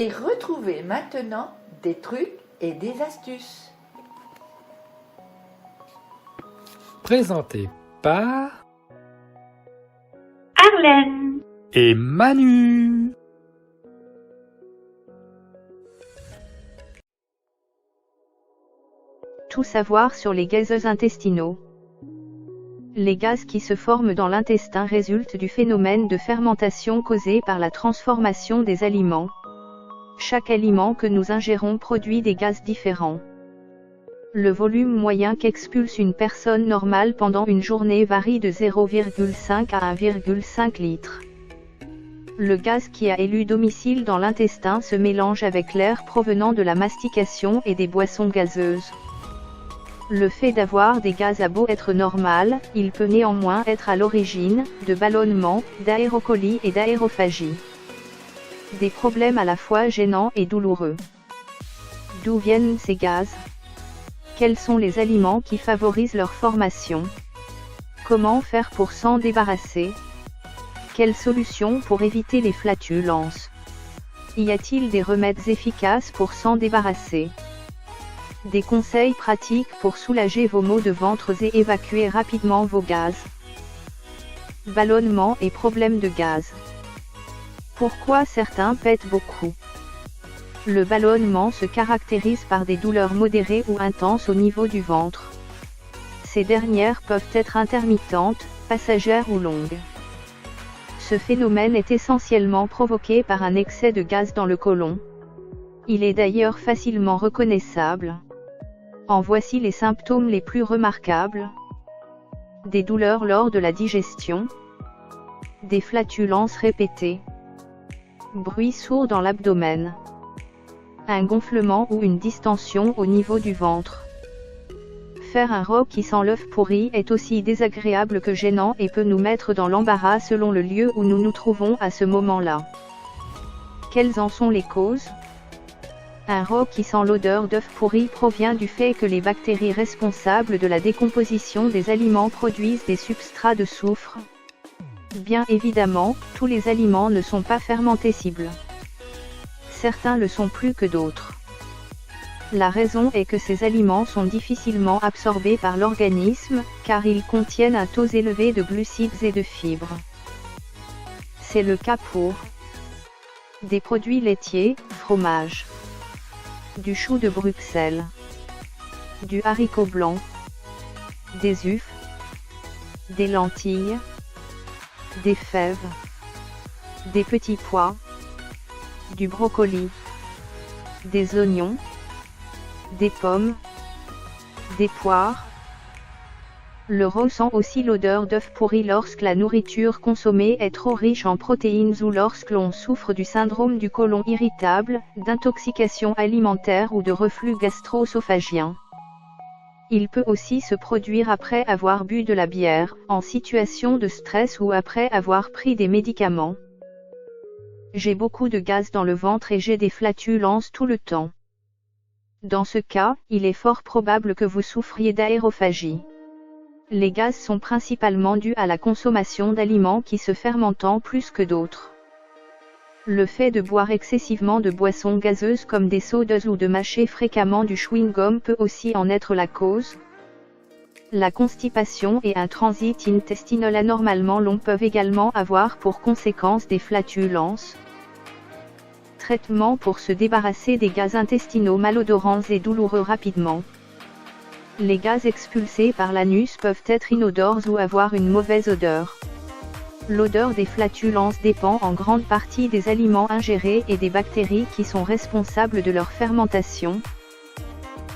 Et retrouvez maintenant des trucs et des astuces. Présenté par Arlène et Manu. Tout savoir sur les gazeux intestinaux. Les gaz qui se forment dans l'intestin résultent du phénomène de fermentation causé par la transformation des aliments. Chaque aliment que nous ingérons produit des gaz différents. Le volume moyen qu'expulse une personne normale pendant une journée varie de 0,5 à 1,5 litres. Le gaz qui a élu domicile dans l'intestin se mélange avec l'air provenant de la mastication et des boissons gazeuses. Le fait d'avoir des gaz a beau être normal, il peut néanmoins être à l'origine de ballonnements, d'aérocolie et d'aérophagie. Des problèmes à la fois gênants et douloureux. D'où viennent ces gaz ? Quels sont les aliments qui favorisent leur formation ? Comment faire pour s'en débarrasser ? Quelles solutions pour éviter les flatulences ? Y a-t-il des remèdes efficaces pour s'en débarrasser ? Des conseils pratiques pour soulager vos maux de ventre et évacuer rapidement vos gaz. Ballonnement et problèmes de gaz. Pourquoi certains pètent beaucoup ? Le ballonnement se caractérise par des douleurs modérées ou intenses au niveau du ventre. Ces dernières peuvent être intermittentes, passagères ou longues. Ce phénomène est essentiellement provoqué par un excès de gaz dans le côlon. Il est d'ailleurs facilement reconnaissable. En voici les symptômes les plus remarquables. Des douleurs lors de la digestion. Des flatulences répétées. Bruit sourd dans l'abdomen. Un gonflement ou une distension au niveau du ventre. Faire un rot qui sent l'œuf pourri est aussi désagréable que gênant et peut nous mettre dans l'embarras selon le lieu où nous nous trouvons à ce moment-là. Quelles en sont les causes ? Un rot qui sent l'odeur d'œuf pourri provient du fait que les bactéries responsables de la décomposition des aliments produisent des substrats de soufre. Bien évidemment, tous les aliments ne sont pas fermentescibles. Certains le sont plus que d'autres. La raison est que ces aliments sont difficilement absorbés par l'organisme, car ils contiennent un taux élevé de glucides et de fibres. C'est le cas pour des produits laitiers, fromage, du chou de Bruxelles, du haricot blanc, des œufs, des lentilles, des fèves, des petits pois, du brocoli, des oignons, des pommes, des poires. Le rot sent aussi l'odeur d'œuf pourri lorsque la nourriture consommée est trop riche en protéines ou lorsque l'on souffre du syndrome du côlon irritable, d'intoxication alimentaire ou de reflux gastro-œsophagien. Il peut aussi se produire après avoir bu de la bière, en situation de stress ou après avoir pris des médicaments. J'ai beaucoup de gaz dans le ventre et j'ai des flatulences tout le temps. Dans ce cas, il est fort probable que vous souffriez d'aérophagie. Les gaz sont principalement dus à la consommation d'aliments qui se fermentent plus que d'autres. Le fait de boire excessivement de boissons gazeuses comme des sodas ou de mâcher fréquemment du chewing-gum peut aussi en être la cause. La constipation et un transit intestinal anormalement long peuvent également avoir pour conséquence des flatulences. Traitement pour se débarrasser des gaz intestinaux malodorants et douloureux rapidement. Les gaz expulsés par l'anus peuvent être inodores ou avoir une mauvaise odeur. L'odeur des flatulences dépend en grande partie des aliments ingérés et des bactéries qui sont responsables de leur fermentation.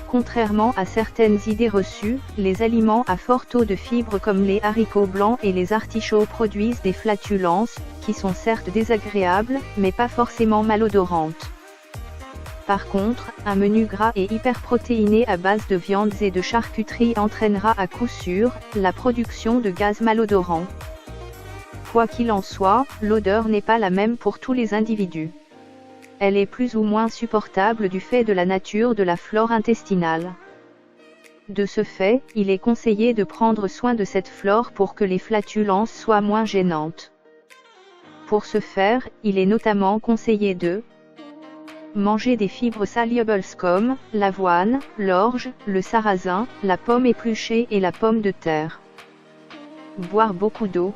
Contrairement à certaines idées reçues, les aliments à fort taux de fibres comme les haricots blancs et les artichauts produisent des flatulences, qui sont certes désagréables, mais pas forcément malodorantes. Par contre, un menu gras et hyperprotéiné à base de viandes et de charcuterie entraînera à coup sûr la production de gaz malodorants. Quoi qu'il en soit, l'odeur n'est pas la même pour tous les individus. Elle est plus ou moins supportable du fait de la nature de la flore intestinale. De ce fait, il est conseillé de prendre soin de cette flore pour que les flatulences soient moins gênantes. Pour ce faire, il est notamment conseillé de Manger des fibres solubles comme l'avoine, l'orge, le sarrasin, la pomme épluchée et la pomme de terre. Boire beaucoup d'eau.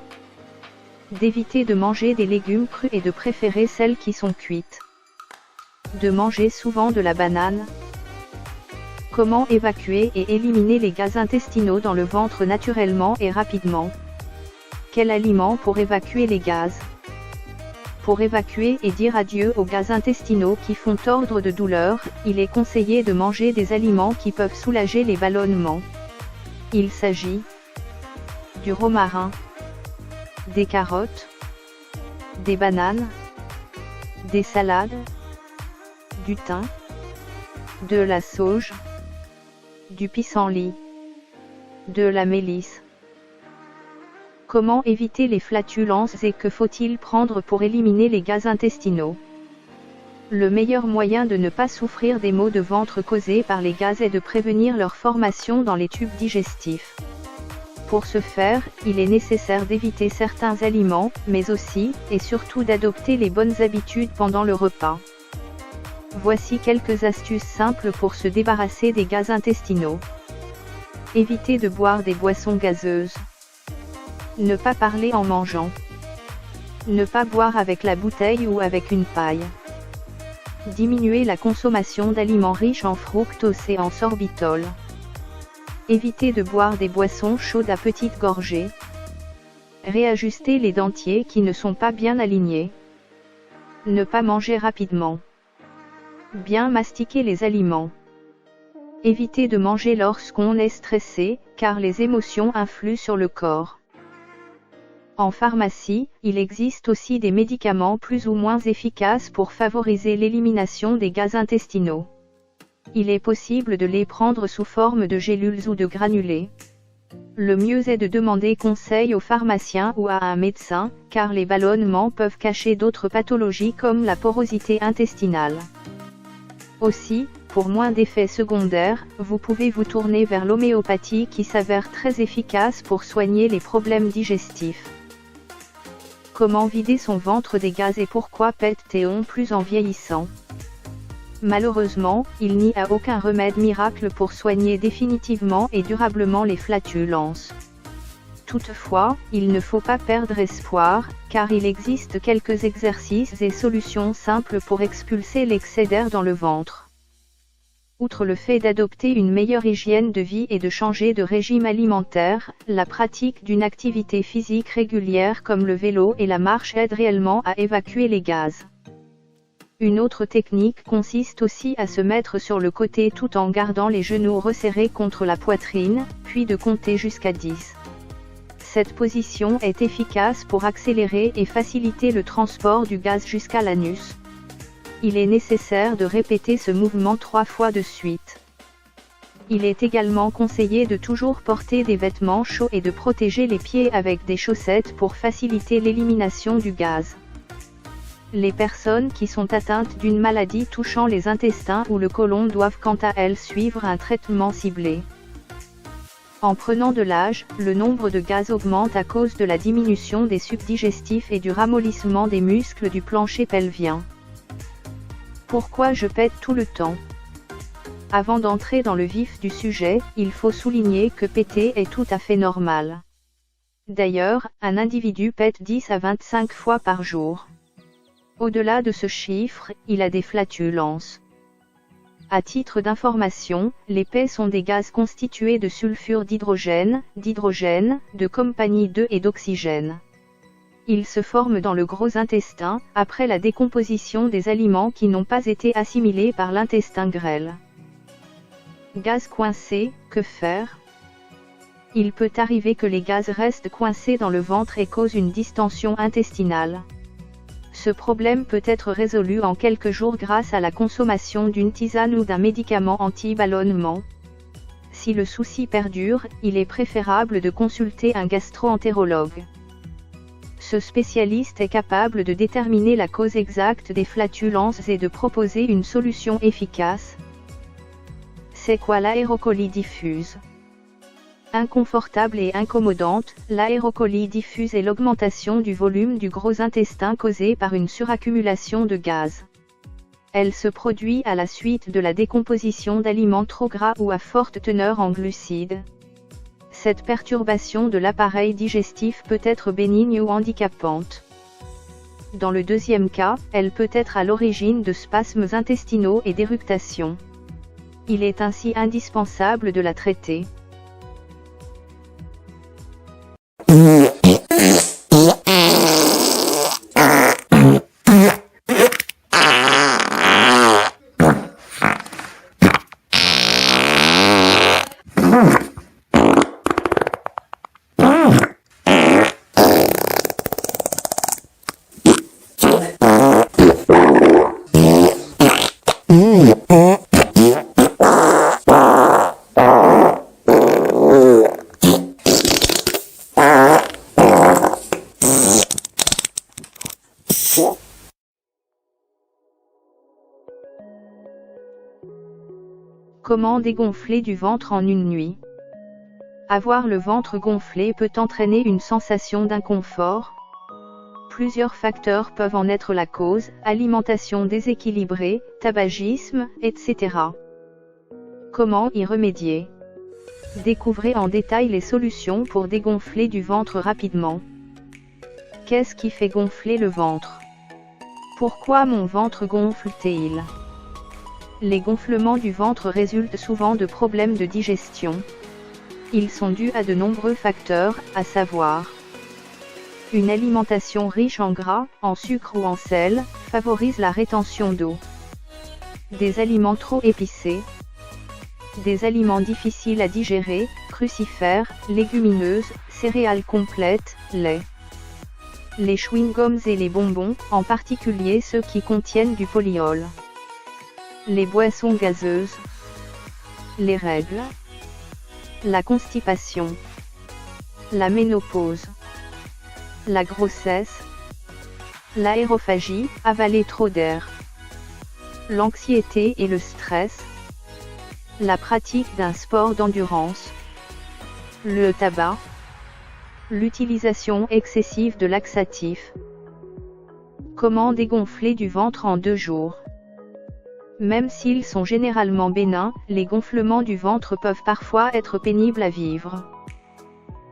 D'éviter de manger des légumes crus et de préférer celles qui sont cuites. De manger souvent de la banane. Comment évacuer et éliminer les gaz intestinaux dans le ventre naturellement et rapidement? Quel aliment pour évacuer les gaz? Pour évacuer et dire adieu aux gaz intestinaux qui font ordre de douleur, il est conseillé de manger des aliments qui peuvent soulager les ballonnements. Il s'agit du romarin, des carottes, des bananes, des salades, du thym, de la sauge, du pissenlit, de la mélisse. Comment éviter les flatulences et que faut-il prendre pour éliminer les gaz intestinaux? Le meilleur moyen de ne pas souffrir des maux de ventre causés par les gaz est de prévenir leur formation dans les tubes digestifs. Pour ce faire, il est nécessaire d'éviter certains aliments, mais aussi, et surtout d'adopter les bonnes habitudes pendant le repas. Voici quelques astuces simples pour se débarrasser des gaz intestinaux. Éviter de boire des boissons gazeuses. Ne pas parler en mangeant. Ne pas boire avec la bouteille ou avec une paille. Diminuer la consommation d'aliments riches en fructose et en sorbitol. Éviter de boire des boissons chaudes à petites gorgées. Réajuster les dentiers qui ne sont pas bien alignés. Ne pas manger rapidement. Bien mastiquer les aliments. Éviter de manger lorsqu'on est stressé, car les émotions influent sur le corps. En pharmacie, il existe aussi des médicaments plus ou moins efficaces pour favoriser l'élimination des gaz intestinaux. Il est possible de les prendre sous forme de gélules ou de granulés. Le mieux est de demander conseil au pharmacien ou à un médecin, car les ballonnements peuvent cacher d'autres pathologies comme la porosité intestinale. Aussi, pour moins d'effets secondaires, vous pouvez vous tourner vers l'homéopathie qui s'avère très efficace pour soigner les problèmes digestifs. Comment vider son ventre des gaz et pourquoi pète-t-on plus en vieillissant? Malheureusement, il n'y a aucun remède miracle pour soigner définitivement et durablement les flatulences. Toutefois, il ne faut pas perdre espoir, car il existe quelques exercices et solutions simples pour expulser l'excès d'air dans le ventre. Outre le fait d'adopter une meilleure hygiène de vie et de changer de régime alimentaire, la pratique d'une activité physique régulière comme le vélo et la marche aide réellement à évacuer les gaz. Une autre technique consiste aussi à se mettre sur le côté tout en gardant les genoux resserrés contre la poitrine, puis de compter jusqu'à 10. Cette position est efficace pour accélérer et faciliter le transport du gaz jusqu'à l'anus. Il est nécessaire de répéter ce mouvement 3 fois de suite. Il est également conseillé de toujours porter des vêtements chauds et de protéger les pieds avec des chaussettes pour faciliter l'élimination du gaz. Les personnes qui sont atteintes d'une maladie touchant les intestins ou le côlon doivent quant à elles suivre un traitement ciblé. En prenant de l'âge, le nombre de gaz augmente à cause de la diminution des sucs digestifs et du ramollissement des muscles du plancher pelvien. Pourquoi je pète tout le temps? Avant d'entrer dans le vif du sujet, il faut souligner que péter est tout à fait normal. D'ailleurs, un individu pète 10 à 25 fois par jour. Au-delà de ce chiffre, il a des flatulences. À titre d'information, les PET sont des gaz constitués de sulfure d'hydrogène, de compagnie 2 et d'oxygène. Ils se forment dans le gros intestin, après la décomposition des aliments qui n'ont pas été assimilés par l'intestin grêle. Gaz coincé, que faire? Il peut arriver que les gaz restent coincés dans le ventre et causent une distension intestinale. Ce problème peut être résolu en quelques jours grâce à la consommation d'une tisane ou d'un médicament anti-ballonnement. Si le souci perdure, il est préférable de consulter un gastro-entérologue. Ce spécialiste est capable de déterminer la cause exacte des flatulences et de proposer une solution efficace. C'est quoi l'aérocolie diffuse? Inconfortable et incommodante, l'aérocolie diffuse est l'augmentation du volume du gros intestin causée par une suraccumulation de gaz. Elle se produit à la suite de la décomposition d'aliments trop gras ou à forte teneur en glucides. Cette perturbation de l'appareil digestif peut être bénigne ou handicapante. Dans le deuxième cas, elle peut être à l'origine de spasmes intestinaux et d'éructations. Il est ainsi indispensable de la traiter. Comment dégonfler du ventre en une nuit? Avoir le ventre gonflé peut entraîner une sensation d'inconfort. Plusieurs facteurs peuvent en être la cause, alimentation déséquilibrée, tabagisme, etc. Comment y remédier? Découvrez en détail les solutions pour dégonfler du ventre rapidement. Qu'est-ce qui fait gonfler le ventre? Pourquoi mon ventre gonfle-t-il? Les gonflements du ventre résultent souvent de problèmes de digestion. Ils sont dus à de nombreux facteurs, à savoir une alimentation riche en gras, en sucre ou en sel, favorise la rétention d'eau. Des aliments trop épicés. Des aliments difficiles à digérer, crucifères, légumineuses, céréales complètes, lait. Les chewing-gums et les bonbons, en particulier ceux qui contiennent du polyol. Les boissons gazeuses. Les règles. La constipation. La ménopause. La grossesse. L'aérophagie, avaler trop d'air. L'anxiété et le stress. La pratique d'un sport d'endurance. Le tabac. L'utilisation excessive de laxatifs. Comment dégonfler du ventre en 2 jours? Même s'ils sont généralement bénins, les gonflements du ventre peuvent parfois être pénibles à vivre.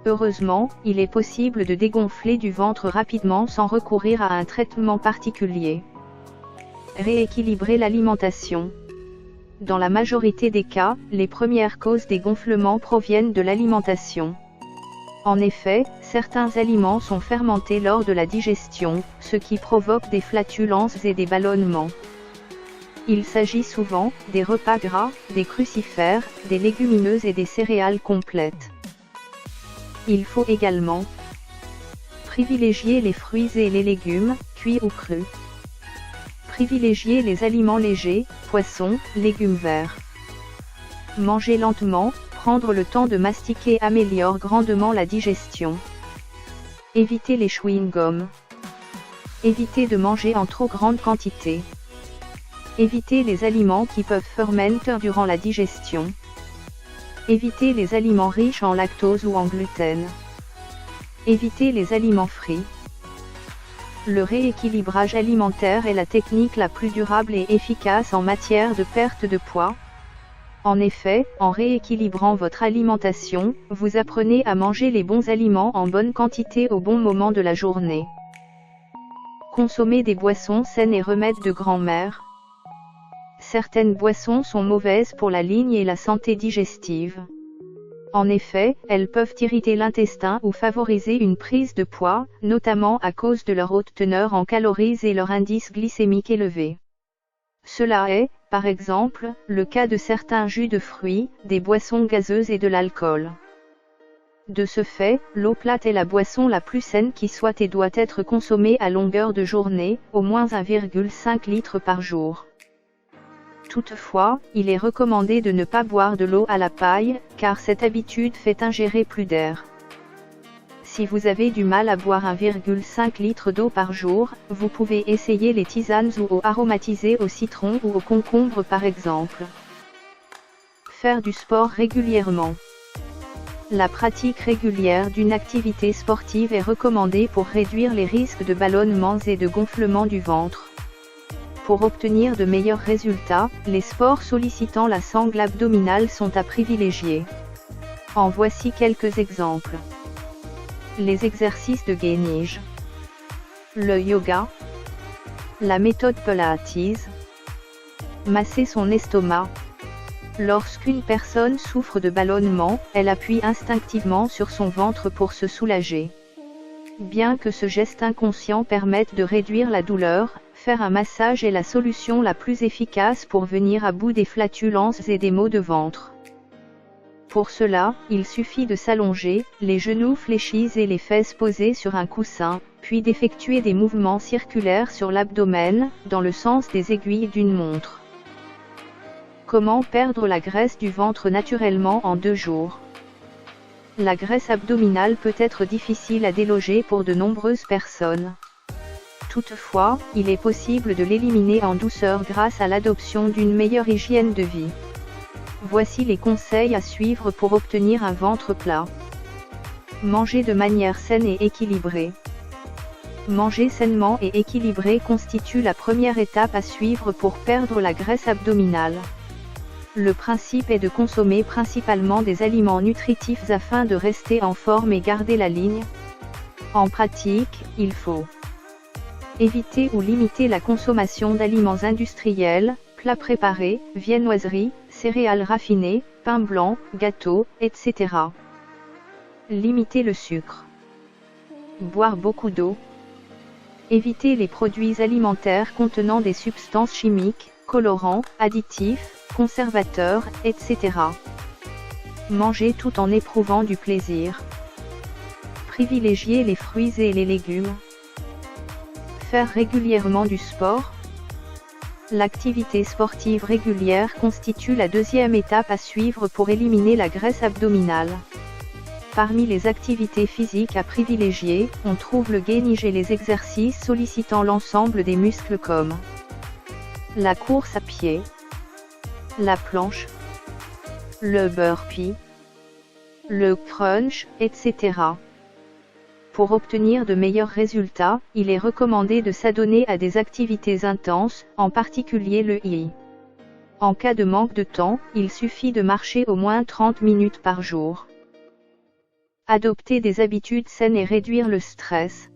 Heureusement, il est possible de dégonfler du ventre rapidement sans recourir à un traitement particulier. Rééquilibrer l'alimentation. Dans la majorité des cas, les premières causes des gonflements proviennent de l'alimentation. En effet, certains aliments sont fermentés lors de la digestion, ce qui provoque des flatulences et des ballonnements. Il s'agit souvent des repas gras, des crucifères, des légumineuses et des céréales complètes. Il faut également privilégier les fruits et les légumes, cuits ou crus. Privilégier les aliments légers, poissons, légumes verts. Manger lentement, prendre le temps de mastiquer améliore grandement la digestion. Éviter les chewing-gums. Éviter de manger en trop grande quantité. Éviter les aliments qui peuvent fermenter durant la digestion. Éviter les aliments riches en lactose ou en gluten. Éviter les aliments frits. Le rééquilibrage alimentaire est la technique la plus durable et efficace en matière de perte de poids. En effet, en rééquilibrant votre alimentation, vous apprenez à manger les bons aliments en bonne quantité au bon moment de la journée. Consommer des boissons saines et remèdes de grand-mère. Certaines boissons sont mauvaises pour la ligne et la santé digestive. En effet, elles peuvent irriter l'intestin ou favoriser une prise de poids, notamment à cause de leur haute teneur en calories et leur indice glycémique élevé. Cela est, par exemple, le cas de certains jus de fruits, des boissons gazeuses et de l'alcool. De ce fait, l'eau plate est la boisson la plus saine qui soit et doit être consommée à longueur de journée, au moins 1,5 litre par jour. Toutefois, il est recommandé de ne pas boire de l'eau à la paille, car cette habitude fait ingérer plus d'air. Si vous avez du mal à boire 1,5 litre d'eau par jour, vous pouvez essayer les tisanes ou eau aromatisée au citron ou au concombre par exemple. Faire du sport régulièrement. La pratique régulière d'une activité sportive est recommandée pour réduire les risques de ballonnements et de gonflement du ventre. Pour obtenir de meilleurs résultats, les sports sollicitant la sangle abdominale sont à privilégier. En voici quelques exemples. Les exercices de gainage, le yoga, la méthode Pilates, masser son estomac. Lorsqu'une personne souffre de ballonnement, elle appuie instinctivement sur son ventre pour se soulager. Bien que ce geste inconscient permette de réduire la douleur, faire un massage est la solution la plus efficace pour venir à bout des flatulences et des maux de ventre. Pour cela, il suffit de s'allonger, les genoux fléchis et les fesses posées sur un coussin, puis d'effectuer des mouvements circulaires sur l'abdomen, dans le sens des aiguilles d'une montre. Comment perdre la graisse du ventre naturellement en 2 jours? La graisse abdominale peut être difficile à déloger pour de nombreuses personnes. Toutefois, il est possible de l'éliminer en douceur grâce à l'adoption d'une meilleure hygiène de vie. Voici les conseils à suivre pour obtenir un ventre plat. Manger de manière saine et équilibrée. Manger sainement et équilibré constitue la première étape à suivre pour perdre la graisse abdominale. Le principe est de consommer principalement des aliments nutritifs afin de rester en forme et garder la ligne. En pratique, il faut éviter ou limiter la consommation d'aliments industriels, plats préparés, viennoiseries, céréales raffinées, pain blanc, gâteaux, etc. Limiter le sucre. Boire beaucoup d'eau. Éviter les produits alimentaires contenant des substances chimiques, colorants, additifs, conservateurs, etc. Manger tout en éprouvant du plaisir. Privilégier les fruits et les légumes. Faire régulièrement du sport. L'activité sportive régulière constitue la deuxième étape à suivre pour éliminer la graisse abdominale. Parmi les activités physiques à privilégier, on trouve le gainage et les exercices sollicitant l'ensemble des muscles comme la course à pied, la planche, le burpee, le crunch, etc. Pour obtenir de meilleurs résultats, il est recommandé de s'adonner à des activités intenses, en particulier le HIIT. En cas de manque de temps, il suffit de marcher au moins 30 minutes par jour. Adopter des habitudes saines et réduire le stress.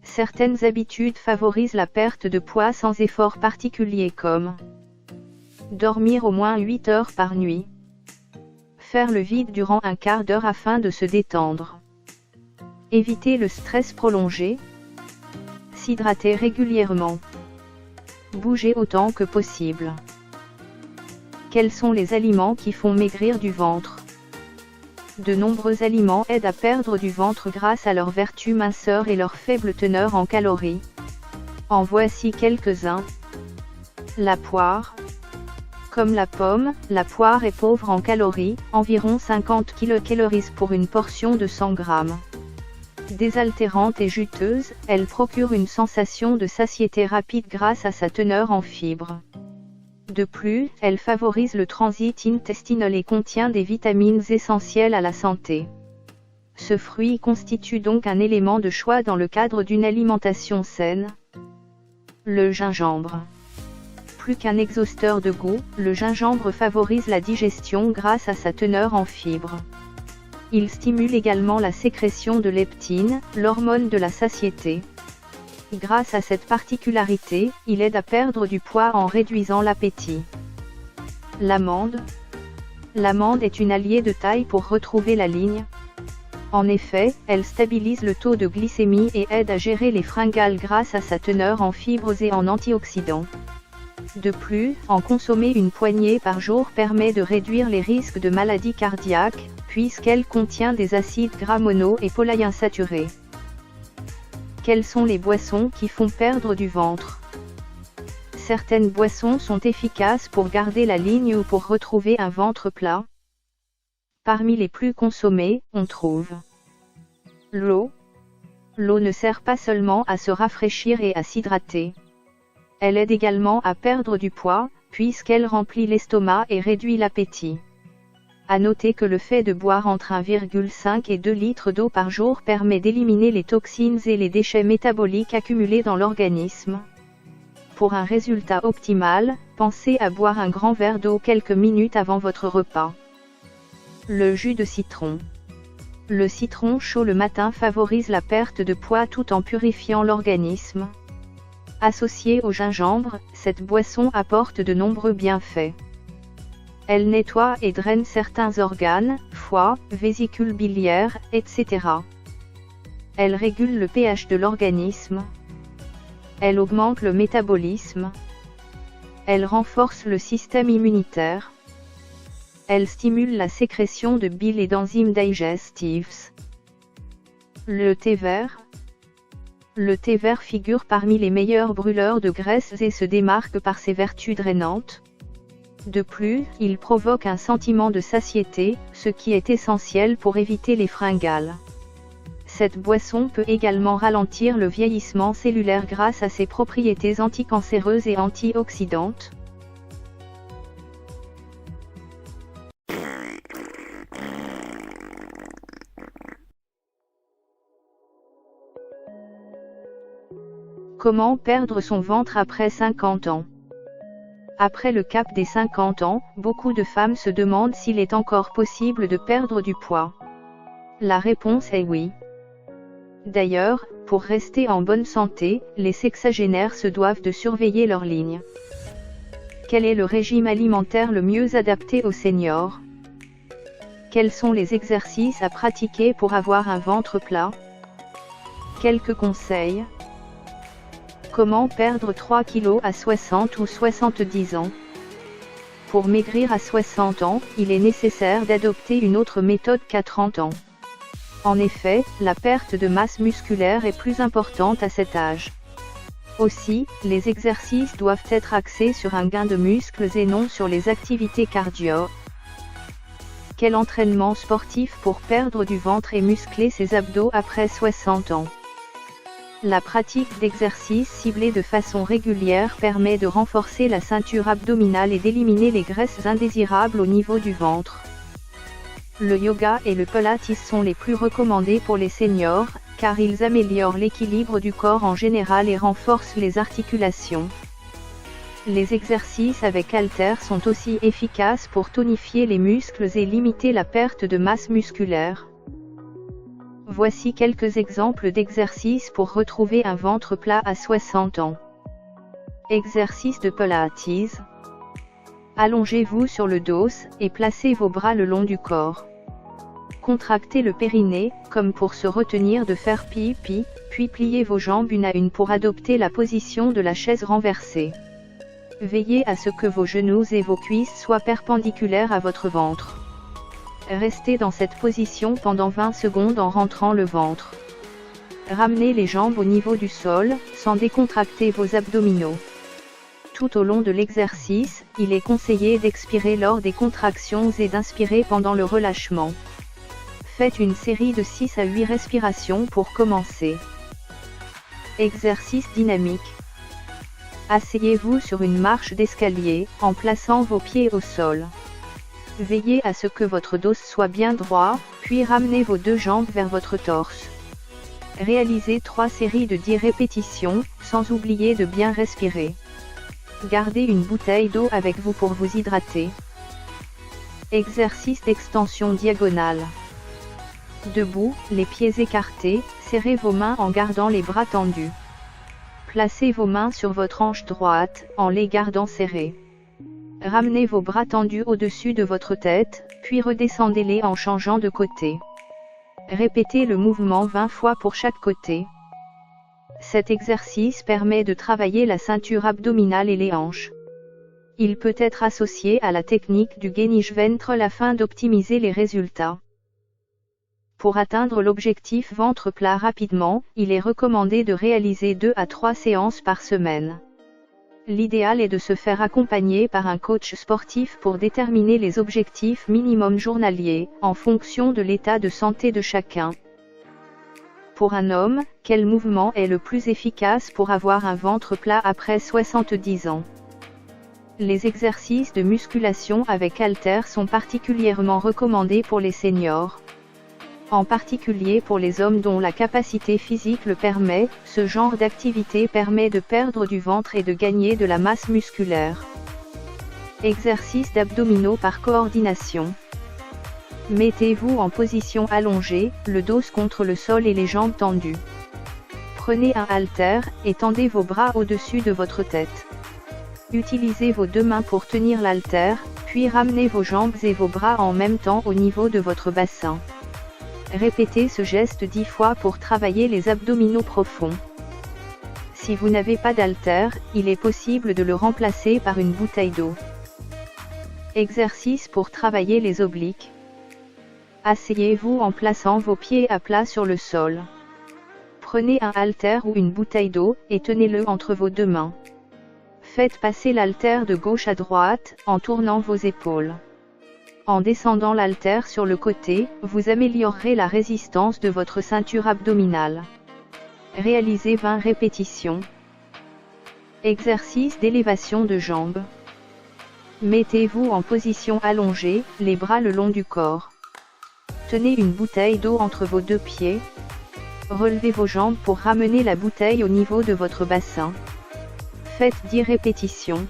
Certaines habitudes favorisent la perte de poids sans effort particulier comme dormir au moins 8 heures par nuit. Faire le vide durant un quart d'heure afin de se détendre. Éviter le stress prolongé. S'hydrater régulièrement. Bouger autant que possible. Quels sont les aliments qui font maigrir du ventre? De nombreux aliments aident à perdre du ventre grâce à leur vertu minceur et leur faible teneur en calories. En voici quelques-uns. La poire. Comme la pomme, la poire est pauvre en calories, environ 50 kcal pour une portion de 100 g. Désaltérante et juteuse, elle procure une sensation de satiété rapide grâce à sa teneur en fibres. De plus, elle favorise le transit intestinal et contient des vitamines essentielles à la santé. Ce fruit constitue donc un élément de choix dans le cadre d'une alimentation saine. Le gingembre. Plus qu'un exhausteur de goût, le gingembre favorise la digestion grâce à sa teneur en fibres. Il stimule également la sécrétion de leptine, l'hormone de la satiété. Grâce à cette particularité, il aide à perdre du poids en réduisant l'appétit. L'amande. L'amande est une alliée de taille pour retrouver la ligne. En effet, elle stabilise le taux de glycémie et aide à gérer les fringales grâce à sa teneur en fibres et en antioxydants. De plus, en consommer une poignée par jour permet de réduire les risques de maladies cardiaques, puisqu'elle contient des acides gras mono et polyinsaturés. Quelles sont les boissons qui font perdre du ventre? Certaines boissons sont efficaces pour garder la ligne ou pour retrouver un ventre plat. Parmi les plus consommées, on trouve l'eau. L'eau ne sert pas seulement à se rafraîchir et à s'hydrater. Elle aide également à perdre du poids, puisqu'elle remplit l'estomac et réduit l'appétit. À noter que le fait de boire entre 1,5 et 2 litres d'eau par jour permet d'éliminer les toxines et les déchets métaboliques accumulés dans l'organisme. Pour un résultat optimal, pensez à boire un grand verre d'eau quelques minutes avant votre repas. Le jus de citron. Le citron chaud le matin favorise la perte de poids tout en purifiant l'organisme. Associée au gingembre, cette boisson apporte de nombreux bienfaits. Elle nettoie et draine certains organes, foie, vésicule biliaire, etc. Elle régule le pH de l'organisme. Elle augmente le métabolisme. Elle renforce le système immunitaire. Elle stimule la sécrétion de bile et d'enzymes digestifs. Le thé vert. Le thé vert figure parmi les meilleurs brûleurs de graisse et se démarque par ses vertus drainantes. De plus, il provoque un sentiment de satiété, ce qui est essentiel pour éviter les fringales. Cette boisson peut également ralentir le vieillissement cellulaire grâce à ses propriétés anticancéreuses et antioxydantes. Comment perdre son ventre après 50 ans? Après le cap des 50 ans, beaucoup de femmes se demandent s'il est encore possible de perdre du poids. La réponse est oui. D'ailleurs, pour rester en bonne santé, les sexagénaires se doivent de surveiller leur ligne. Quel est le régime alimentaire le mieux adapté aux seniors? Quels sont les exercices à pratiquer pour avoir un ventre plat? Quelques conseils. Comment perdre 3 kg à 60 ou 70 ans? Pour maigrir à 60 ans, il est nécessaire d'adopter une autre méthode qu'à 30 ans. En effet, la perte de masse musculaire est plus importante à cet âge. Aussi, les exercices doivent être axés sur un gain de muscles et non sur les activités cardio. Quel entraînement sportif pour perdre du ventre et muscler ses abdos après 60 ans? La pratique d'exercices ciblés de façon régulière permet de renforcer la ceinture abdominale et d'éliminer les graisses indésirables au niveau du ventre. Le yoga et le pilates sont les plus recommandés pour les seniors, car ils améliorent l'équilibre du corps en général et renforcent les articulations. Les exercices avec haltères sont aussi efficaces pour tonifier les muscles et limiter la perte de masse musculaire. Voici quelques exemples d'exercices pour retrouver un ventre plat à 60 ans. Exercice de Pilates. Allongez-vous sur le dos et placez vos bras le long du corps. Contractez le périnée, comme pour se retenir de faire pipi, puis pliez vos jambes une à une pour adopter la position de la chaise renversée. Veillez à ce que vos genoux et vos cuisses soient perpendiculaires à votre ventre. Restez dans cette position pendant 20 secondes en rentrant le ventre. Ramenez les jambes au niveau du sol, sans décontracter vos abdominaux. Tout au long de l'exercice, il est conseillé d'expirer lors des contractions et d'inspirer pendant le relâchement. Faites une série de 6 à 8 respirations pour commencer. Exercice dynamique. Asseyez-vous sur une marche d'escalier, en plaçant vos pieds au sol. Veillez à ce que votre dos soit bien droit, puis ramenez vos deux jambes vers votre torse. Réalisez 3 séries de 10 répétitions, sans oublier de bien respirer. Gardez une bouteille d'eau avec vous pour vous hydrater. Exercice d'extension diagonale. Debout, les pieds écartés, serrez vos mains en gardant les bras tendus. Placez vos mains sur votre hanche droite, en les gardant serrées. Ramenez vos bras tendus au-dessus de votre tête, puis redescendez-les en changeant de côté. Répétez le mouvement 20 fois pour chaque côté. Cet exercice permet de travailler la ceinture abdominale et les hanches. Il peut être associé à la technique du Gainage-Ventral afin d'optimiser les résultats. Pour atteindre l'objectif ventre plat rapidement, il est recommandé de réaliser 2 à 3 séances par semaine. L'idéal est de se faire accompagner par un coach sportif pour déterminer les objectifs minimums journaliers, en fonction de l'état de santé de chacun. Pour un homme, quel mouvement est le plus efficace pour avoir un ventre plat après 70 ans? Les exercices de musculation avec haltères sont particulièrement recommandés pour les seniors. En particulier pour les hommes dont la capacité physique le permet, ce genre d'activité permet de perdre du ventre et de gagner de la masse musculaire. Exercice d'abdominaux par coordination. Mettez-vous en position allongée, le dos contre le sol et les jambes tendues. Prenez un haltère, et tendez vos bras au-dessus de votre tête. Utilisez vos deux mains pour tenir l'haltère, puis ramenez vos jambes et vos bras en même temps au niveau de votre bassin. Répétez ce geste 10 fois pour travailler les abdominaux profonds. Si vous n'avez pas d'haltère, il est possible de le remplacer par une bouteille d'eau. Exercice pour travailler les obliques. Asseyez-vous en plaçant vos pieds à plat sur le sol. Prenez un haltère ou une bouteille d'eau, et tenez-le entre vos deux mains. Faites passer l'haltère de gauche à droite, en tournant vos épaules. En descendant l'haltère sur le côté, vous améliorerez la résistance de votre ceinture abdominale. Réalisez 20 répétitions. Exercice d'élévation de jambes. Mettez-vous en position allongée, les bras le long du corps. Tenez une bouteille d'eau entre vos deux pieds. Relevez vos jambes pour ramener la bouteille au niveau de votre bassin. Faites 10 répétitions.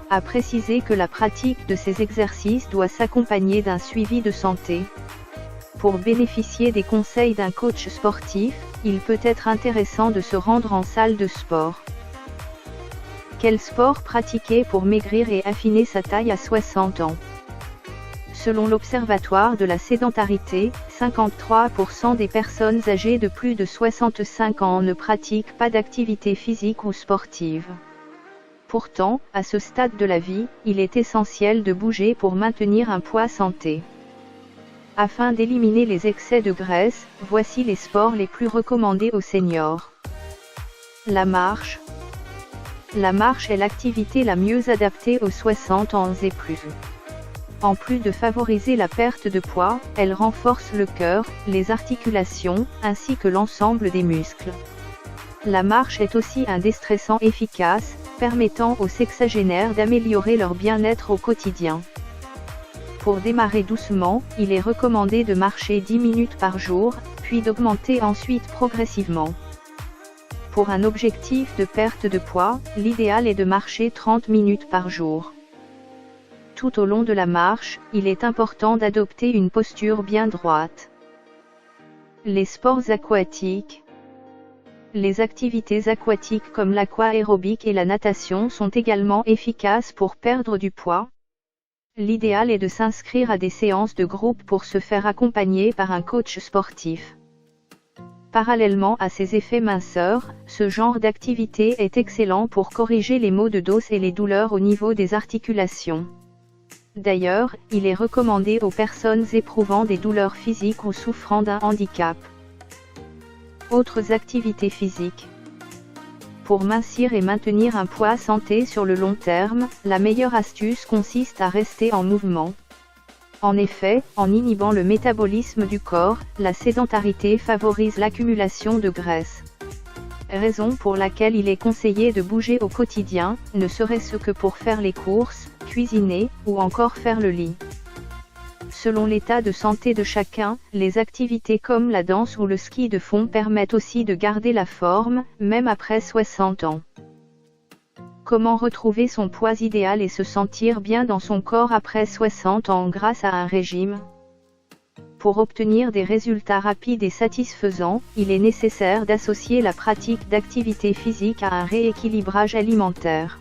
À préciser que la pratique de ces exercices doit s'accompagner d'un suivi de santé. Pour bénéficier des conseils d'un coach sportif, il peut être intéressant de se rendre en salle de sport. Quel sport pratiquer pour maigrir et affiner sa taille à 60 ans? Selon l'Observatoire de la sédentarité, 53% des personnes âgées de plus de 65 ans ne pratiquent pas d'activité physique ou sportive. Pourtant, à ce stade de la vie, il est essentiel de bouger pour maintenir un poids santé. Afin d'éliminer les excès de graisse, voici les sports les plus recommandés aux seniors. La marche. La marche est l'activité la mieux adaptée aux 60 ans et plus. En plus de favoriser la perte de poids, elle renforce le cœur, les articulations, ainsi que l'ensemble des muscles. La marche est aussi un déstressant efficace, permettant aux sexagénaires d'améliorer leur bien-être au quotidien. Pour démarrer doucement, il est recommandé de marcher 10 minutes par jour, puis d'augmenter ensuite progressivement. Pour un objectif de perte de poids, l'idéal est de marcher 30 minutes par jour. Tout au long de la marche, il est important d'adopter une posture bien droite. Les sports aquatiques. Les activités aquatiques comme l'aquaérobic et la natation sont également efficaces pour perdre du poids. L'idéal est de s'inscrire à des séances de groupe pour se faire accompagner par un coach sportif. Parallèlement à ces effets minceurs, ce genre d'activité est excellent pour corriger les maux de dos et les douleurs au niveau des articulations. D'ailleurs, il est recommandé aux personnes éprouvant des douleurs physiques ou souffrant d'un handicap. Autres activités physiques. Pour mincir et maintenir un poids santé sur le long terme, la meilleure astuce consiste à rester en mouvement. En effet, en inhibant le métabolisme du corps, la sédentarité favorise l'accumulation de graisse. Raison pour laquelle il est conseillé de bouger au quotidien, ne serait-ce que pour faire les courses, cuisiner, ou encore faire le lit. Selon l'état de santé de chacun, les activités comme la danse ou le ski de fond permettent aussi de garder la forme, même après 60 ans. Comment retrouver son poids idéal et se sentir bien dans son corps après 60 ans grâce à un régime? Pour obtenir des résultats rapides et satisfaisants, il est nécessaire d'associer la pratique d'activité physique à un rééquilibrage alimentaire.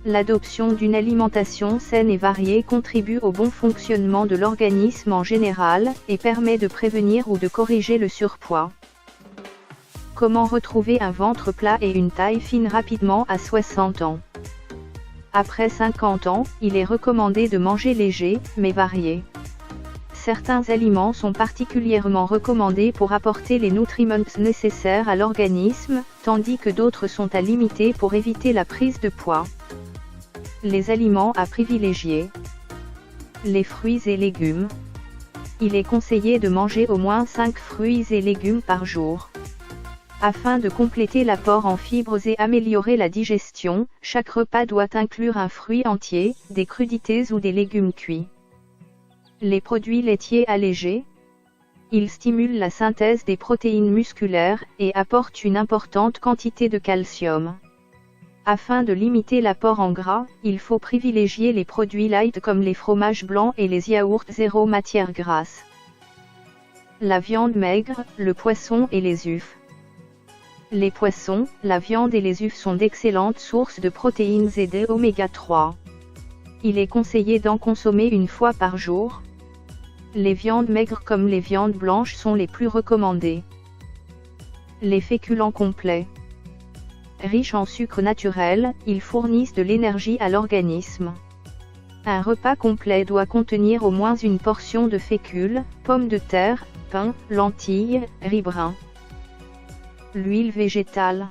L'adoption d'une alimentation saine et variée contribue au bon fonctionnement de l'organisme en général, et permet de prévenir ou de corriger le surpoids. Comment retrouver un ventre plat et une taille fine rapidement à 60 ans? Après 50 ans, il est recommandé de manger léger, mais varié. Certains aliments sont particulièrement recommandés pour apporter les nutriments nécessaires à l'organisme, tandis que d'autres sont à limiter pour éviter la prise de poids. Les aliments à privilégier. Les fruits et légumes. Il est conseillé de manger au moins 5 fruits et légumes par jour. Afin de compléter l'apport en fibres et améliorer la digestion, chaque repas doit inclure un fruit entier, des crudités ou des légumes cuits. Les produits laitiers allégés. il stimule la synthèse des protéines musculaires et apporte une importante quantité de calcium. Afin de limiter l'apport en gras, il faut privilégier les produits light comme les fromages blancs et les yaourts zéro matière grasse. La viande maigre, le poisson et les œufs. Les poissons, la viande et les œufs sont d'excellentes sources de protéines et d'oméga 3. Il est conseillé d'en consommer une fois par jour. Les viandes maigres comme les viandes blanches sont les plus recommandées. Les féculents complets. Riches en sucre naturel, ils fournissent de l'énergie à l'organisme. Un repas complet doit contenir au moins une portion de fécule, pommes de terre, pain, lentilles, riz brun. L'huile végétale.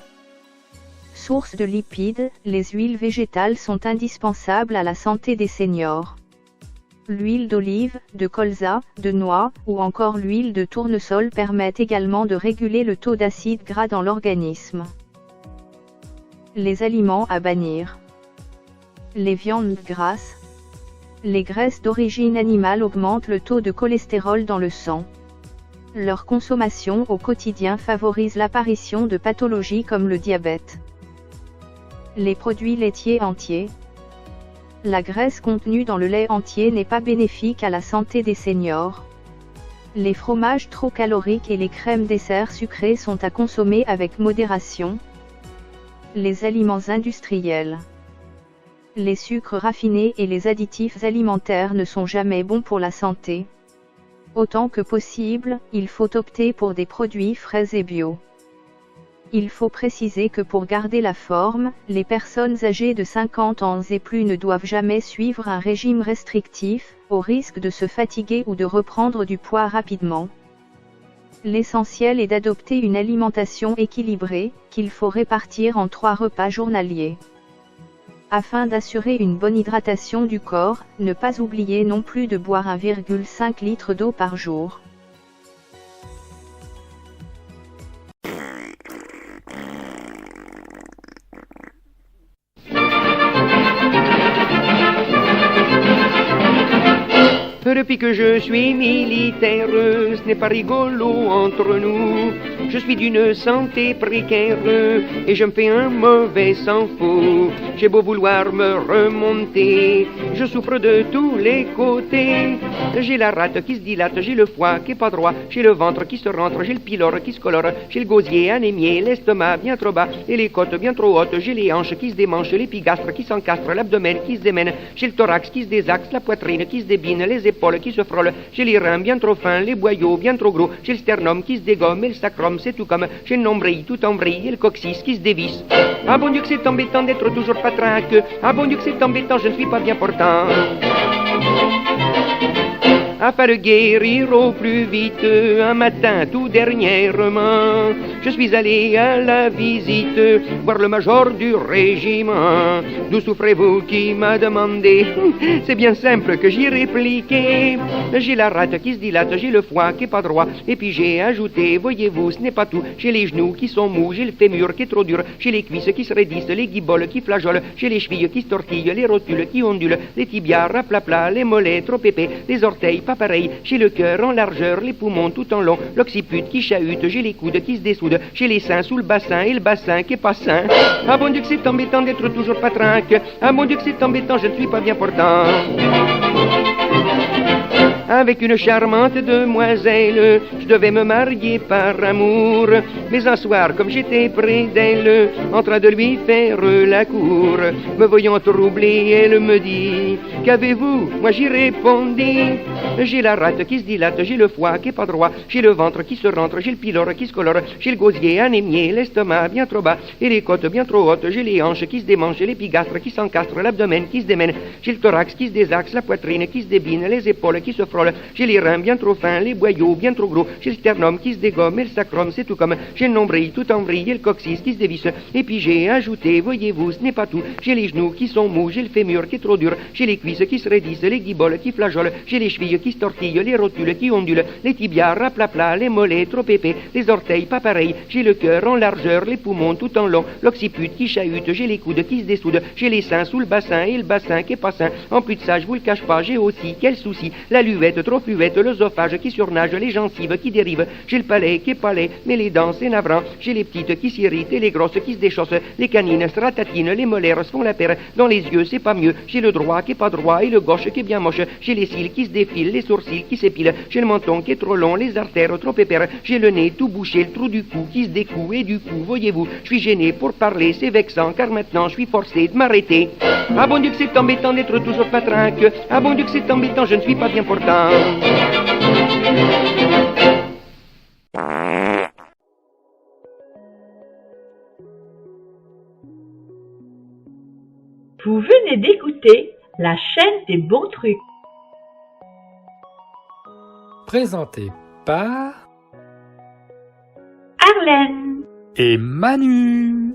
Source de lipides, les huiles végétales sont indispensables à la santé des seniors. L'huile d'olive, de colza, de noix, ou encore l'huile de tournesol permettent également de réguler le taux d'acide gras dans l'organisme. Les aliments à bannir. Les viandes grasses. Les graisses d'origine animale augmentent le taux de cholestérol dans le sang. Leur consommation au quotidien favorise l'apparition de pathologies comme le diabète. Les produits laitiers entiers. La graisse contenue dans le lait entier n'est pas bénéfique à la santé des seniors. Les fromages trop caloriques et les crèmes desserts sucrées sont à consommer avec modération. Les aliments industriels. Les sucres raffinés et les additifs alimentaires ne sont jamais bons pour la santé. Autant que possible, il faut opter pour des produits frais et bio. Il faut préciser que pour garder la forme, les personnes âgées de 50 ans et plus ne doivent jamais suivre un régime restrictif, au risque de se fatiguer ou de reprendre du poids rapidement. L'essentiel est d'adopter une alimentation équilibrée, qu'il faut répartir en 3 repas journaliers. Afin d'assurer une bonne hydratation du corps, ne pas oublier non plus de boire 1,5 litre d'eau par jour. Depuis que je suis militaire, ce n'est pas rigolo entre nous. Je suis d'une santé précaire et je me fais un mauvais sang fou. J'ai beau vouloir me remonter, je souffre de tous les côtés. J'ai la rate qui se dilate, j'ai le foie qui est pas droit, j'ai le ventre qui se rentre, j'ai le pylore qui se colore, j'ai le gosier anémié, l'estomac bien trop bas et les côtes bien trop hautes, j'ai les hanches qui se démanchent, l'épigastre qui s'encastre, l'abdomen qui se démène, j'ai le thorax qui se désaxe, la poitrine qui se débine, les épaules qui se frôlent, j'ai les reins bien trop fins, les boyaux bien trop gros, j'ai le sternum qui se dégomme et le sacrum c'est tout comme, j'ai le nombril tout en vrille et le coccyx qui se dévisse. Ah bon Dieu que c'est embêtant d'être toujours patraque, ah bon Dieu que c'est embêtant, je ne suis pas bien portant. Afin de guérir au plus vite, un matin tout dernièrement, je suis allé à la visite, voir le major du régiment. D'où souffrez-vous qui m'a demandé? C'est bien simple que j'y répliqué. J'ai la rate qui se dilate, j'ai le foie qui est pas droit, et puis j'ai ajouté, voyez-vous, ce n'est pas tout. J'ai les genoux qui sont mous, j'ai le fémur qui est trop dur, j'ai les cuisses qui se raidissent, les guiboles qui flageolent, j'ai les chevilles qui se tortillent, les rotules qui ondulent, les tibias raplapla, les mollets trop épais, les orteils pas pareil, j'ai le cœur en largeur, les poumons tout en long, l'occiput qui chahute, j'ai les coudes qui se dessoudent, j'ai les seins sous le bassin et le bassin qui est pas sain. Ah bon Dieu que c'est embêtant d'être toujours patrinque, ah mon Dieu que c'est embêtant, je ne suis pas bien portant. Avec une charmante demoiselle, je devais me marier par amour. Mais un soir, comme j'étais près d'elle, en train de lui faire la cour, me voyant troublé, elle me dit, qu'avez-vous? Moi j'y répondis, j'ai la rate qui se dilate, j'ai le foie qui est pas droit, j'ai le ventre qui se rentre, j'ai le pylore qui se colore, j'ai le gosier anémié, l'estomac bien trop bas et les côtes bien trop hautes, j'ai les hanches qui se démanchent, j'ai l'épigastre qui s'encastre, l'abdomen qui se démène, j'ai le thorax qui se désaxe, la poitrine qui se débine, les épaules qui se frôlent, j'ai les reins bien trop fins, les boyaux bien trop gros, j'ai le sternum qui se dégomme et le sacrum c'est tout comme, j'ai le nombril tout en vrille et le coccyx qui se dévisse, et puis j'ai ajouté, voyez-vous, ce n'est pas tout, j'ai les genoux qui sont mous, j'ai le fémur qui est trop dur, j'ai les cuisses qui se raidissent, les guiboles qui flageolent, j'ai les chevilles chevilles qui se tortillent, les rotules qui ondulent, les tibias raplapla, les mollets trop épais, les orteils pas pareils. J'ai le cœur en largeur, les poumons tout en long, l'occiput qui chahute, j'ai les coudes qui se dessoudent, j'ai les seins sous le bassin et le bassin qui est pas sain. En plus de ça, je vous le cache pas, j'ai aussi, quel souci, la luvette trop fuvette, l'œsophage qui surnage, les gencives qui dérivent, j'ai le palais qui est palais, mais les dents c'est navrant, j'ai les petites qui s'irritent et les grosses qui se déchaussent, les canines se ratatinent, les molaires se font la paire, dans les yeux c'est pas mieux, j'ai le droit qui est pas droit et le gauche qui est bien moche, j'ai les cils qui se défilent, les sourcils qui s'épilent, j'ai le menton qui est trop long, les artères trop épères, j'ai le nez tout bouché, le trou du cou qui se découe et du coup, voyez-vous, je suis gêné pour parler, c'est vexant car maintenant je suis forcé de m'arrêter. Ah bon Dieu que c'est embêtant d'être tout sauf patrinque, ah bon Dieu que c'est embêtant, je ne suis pas bien portant. Vous venez d'écouter la chaîne des bons trucs. Présenté par Arlène. et Manu.